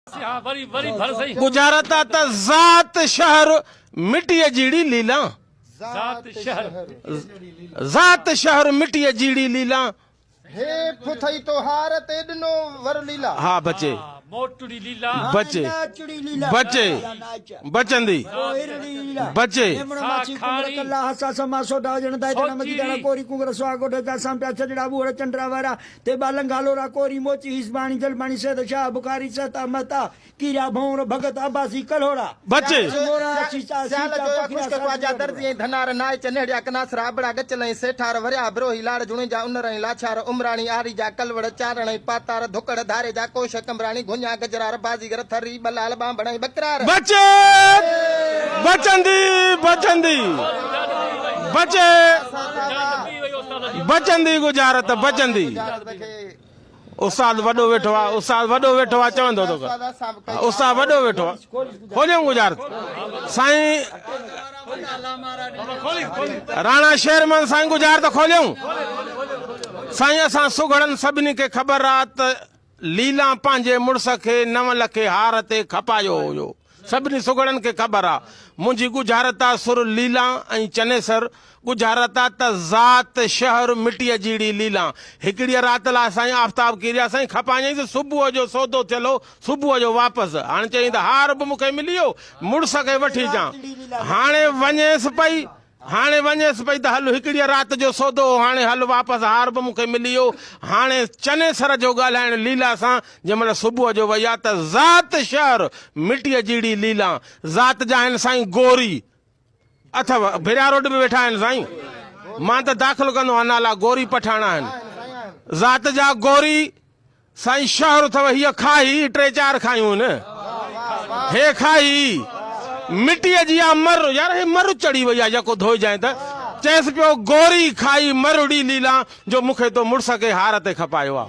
गुजारत त ज़ात शहर मिट्टी जीड़ी लीला ज़ात शहर मिट्टी जीड़ी लीला हे फुथई तो हार ते दिनो वर लीला। हाँ बचे मोटड़ी लीला बचे बचे बचंदी बचे कोरी कुंगर स्वागोट का संप्या छजड़ा बूढ़ चंद्रावारा ते बालंगालोरा कोरी मोची हिस्बानी जलबानी से शाह बुखारी सता मता कीरा भौर भगत अब्बासी कलोड़ा बचे स्याल जो खुशक वाजा दर्जी धनार नाय चनेड़िया कनास राबड़ा गचलई सेठार भरिया ब्रोही लाड़ जुणी जा उनरई लाछार उमराणी आरी जा कलवड़ चारणई पातार धुकड़ धारे जा कोश कमराणी गुन्या गजरार बाजीगर थरी बलाल बांबड़ई बकरार बचे बचंदी बचंदी बचे बचंदी गुजारत बचंदी उस्ताद वडो वेठो आ उस्ताद वडो वेठो आ चवंदो तो उस्ताद वडो वेठो आ खोलियो गुजारत साईं राणा शेरमन साईं गुजारत खोलियो साईं असां सुगड़न सभिनी खे ख़बर आ त लीला पंहिंजे मुड़स खे 9 लखे हार ते खपायो हुयो सभिनी सुगड़न खे ख़बर आ मुंहिंजी गुजारत आ सुर लीला ऐं चनेसर गुजारत आ त ज़ात शहर मिट्टीअ जीड़ी लीला हिकिड़ी रात लाइ साईं आफ़ताब किरिया साईं खपायई त सुबुह जो सौदो थियलो सुबुह जो वापसि हाणे चई त हार बि मूंखे मिली वियो मुड़स खे वठी अचां हाणे वञेसि पई त हल हिकिड़ी रात जो सौदो हाणे हल वापसि हार बि मूंखे मिली वियो हाणे चनेसर जो ॻाल्हाइण लीला सां जंहिंमहिल सुबुह जो वई आहे त ज़ात शहर मिट्टीअ जीड़ी लीला ज़ात जा आहिनि साईं गोरी अथव भिरिया रोड में वेठा आहिनि साईं मां त दाख़िल कंदो आहियां नाला गोरी पठाणा आहिनि ज़ात जा गोरी साईं शहर अथव हीअ खाई 3-4 खायूं न हे खाई मिट्टीअ जी आ मर यार हे मर चढ़ी वई आहे जेको धोई जाए त चएसि पियो गोरी खाई मरुड़ी लीला जो मूंखे तो मुड़स खे हार ते खपायो आहे।